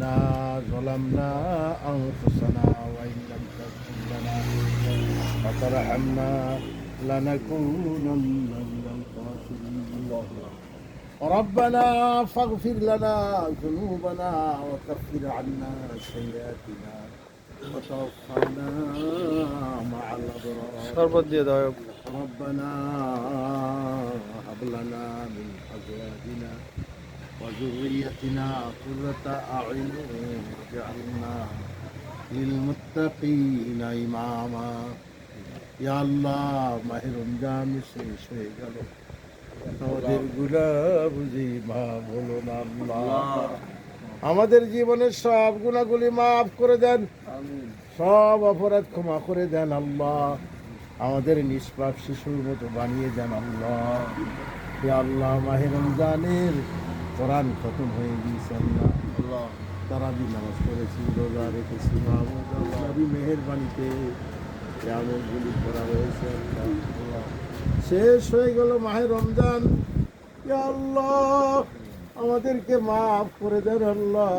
ظلمنا أنفسنا وإن لم تغفر لنا وترحمنا لنكونن من الخاسرين ربنا فاغفر لنا ذنوبنا وكفر عنا سيئاتنا وتوفنا مع الأبرار ربنا هب لنا من أزواجنا وذريتنا قرة أعين واجعلنا للمتقين إماما يا الله মাহে রমজান শেষ হয়ে গেল আমাদের গুনাহ বুঝি মাফ হলো না আল্লাহ আমাদের জীবনের সব গুনাহগুলি মাফ করে দেন সব অপরাধ ক্ষমা করে দেন আল্লাহ আমাদের নিষ্পাপ শিশুর মতো বানিয়ে দেন আল্লাহ ইয়া আল্লাহ মাহে রমজানের কোরআন খতম হয়ে গিয়েছে আল্লাহ তারাবি নামাজ পড়েছি রোজা রেখেছি নবী মেহেরবানিতে আমলগুলি করা হয়েছে আল্লাহ শেষ হয়ে গেল মাহে রমজান ইয়া আল্লাহ আমাদেরকে মাফ করে দেন আল্লাহ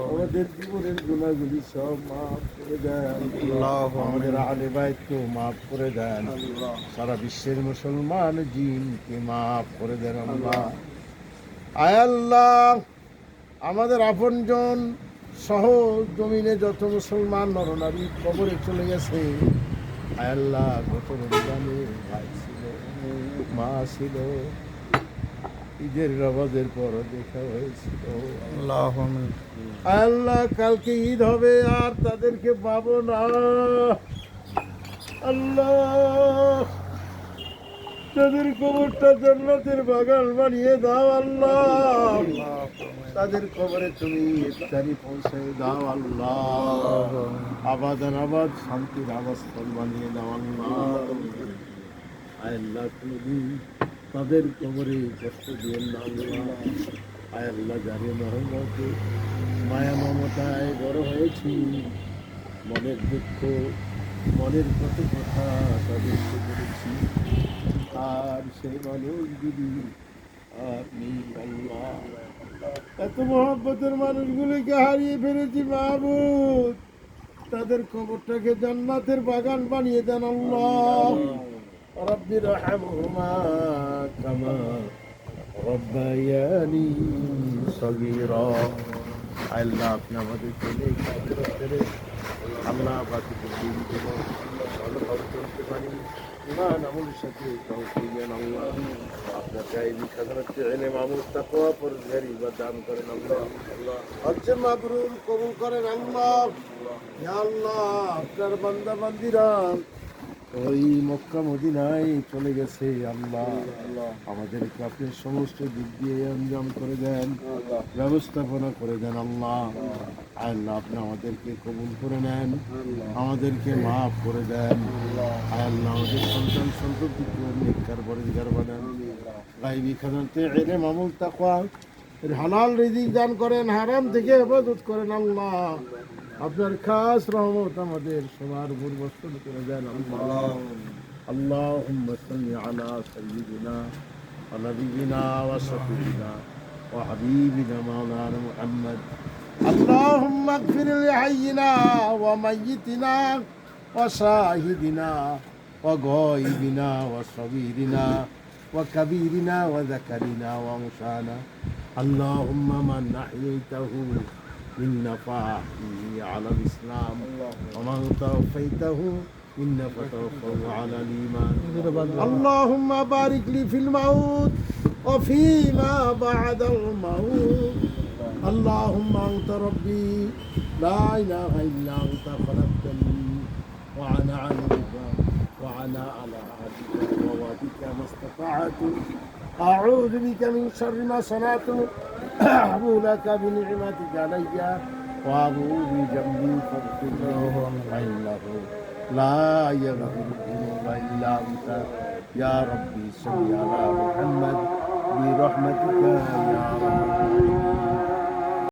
আমাদের জীবনের গুনাহগুলি সব মাফ করে দেন আমাদের আহলে বাইতকে মাফ করে দেন সারা বিশ্বের মুসলমান জিনকে মাফ করে দেন আল্লাহ আয় আল্লাহ আমাদের আপনজন সহ জমিনে যত মুসলমান নরনারী কবরে চলে গেছে আয় আল্লাহ গত রমজানে ভাই ছিল মা ছিল ঈদের নামাজের পর দেখা হয়েছিল আল্লাহ কালকে ঈদ হবে আর তাদেরকে পাবো না আল্লাহ তাদের কবরটা জান্নাতের বাগান বানিয়ে দাও আল্লাহ তাদের কবরে তুমি ইফতারি পৌঁছে দাও আল্লাহ আবাদ শান্তির আবাসস্থল বানিয়ে দাও আল্লাহ তুমি তাদের কবরে কষ্ট দিয়ে না আল্লাহ জানে মহম্মদে মায়া মমতায় বড় হয়েছি মনের দুঃখ মনের কত কথা তাদেরকে বলেছি আর সেই মানুষগুলি আপনি আল্লাহ এত মহব্বতের মানুষগুলিকে হারিয়ে ফেলেছি মাহবুব তাদের কবরটাকে জান্নাতের বাগান বানিয়ে দেন আল্লাহ رب ارحمهما كما ربياني صغيرا আল্লাহ আপনি আমাদের ছেলে আল্লাহ বাকি দিনকে ভালোভাবে চলতে পারি ইমান আমলের সাথে তৌফিক দেন আল্লাহ আপনার চাইবি খাজানাতে এনে মামুদ তাকওয়া পরহেজগারি বা দান করেন আল্লাহ হজ্জ মাবরুর কবুল করেন আল্লাহ ইয়া আল্লাহ আপনার বান্দা বান্দিরা ওই মক্কা মদিনায় চলে গেছে আল্লাহ আমাদেরকে আপনি সমস্ত দিক দিয়ে আঞ্জাম করে দেন ব্যবস্থাপনা করে দেন আল্লাহ আল্লাহ আপনি আমাদেরকে কবুল করে নেন আমাদেরকে মাফ করে দেন আল্লাহ আমাদের সন্তান সন্ততিকে নেককার পরহেজগার বানান গায়বী খাজানাতে ইলম আমল তাকওয়া হালাল রিজিক দান করেন হারাম থেকে হেফাজত করেন আল্লাহ আপনার খাস রহমত আমাদের সবার উপর বর্ষণ করে দেন আল্লাহ আল্লাহুম্মা সাল্লি আলা সাইয়্যিদিনা ওয়া নাবিয়িনা ওয়া শাফিঈনা ওয়া হাবিবিনা মাওলানা মুহাম্মদ আল্লাহুম্মা ইগফির লিহাইয়িনা ওয়া মাইয়িতিনা ওয়া শাহিদিনা ওয়া গায়বিনা ওয়া সাগীরিনা ওয়া কাবীরিনা ওয়া যাকারিনা ওয়া উনসানা আল্লাহুম্মা মান আহইতাহু إن فاحه على الإسلام ومن توفيته إن فتوفه على الإيمان اللهم بارك لي في الموت وفيما بعد الموت اللهم أنت ربي لا إله إلا أنت خلقتني وأنا عنك وأنا على عهدك ووعدك ما استطعت أعوذ بك من شر ما صنعت أعبو لك بنعمتك علي وأبو بجنبي فاغفر له فإنه لا يغفر الذنوب إلا أنت يا ربي صل على محمد برحمتك يا رب العالمين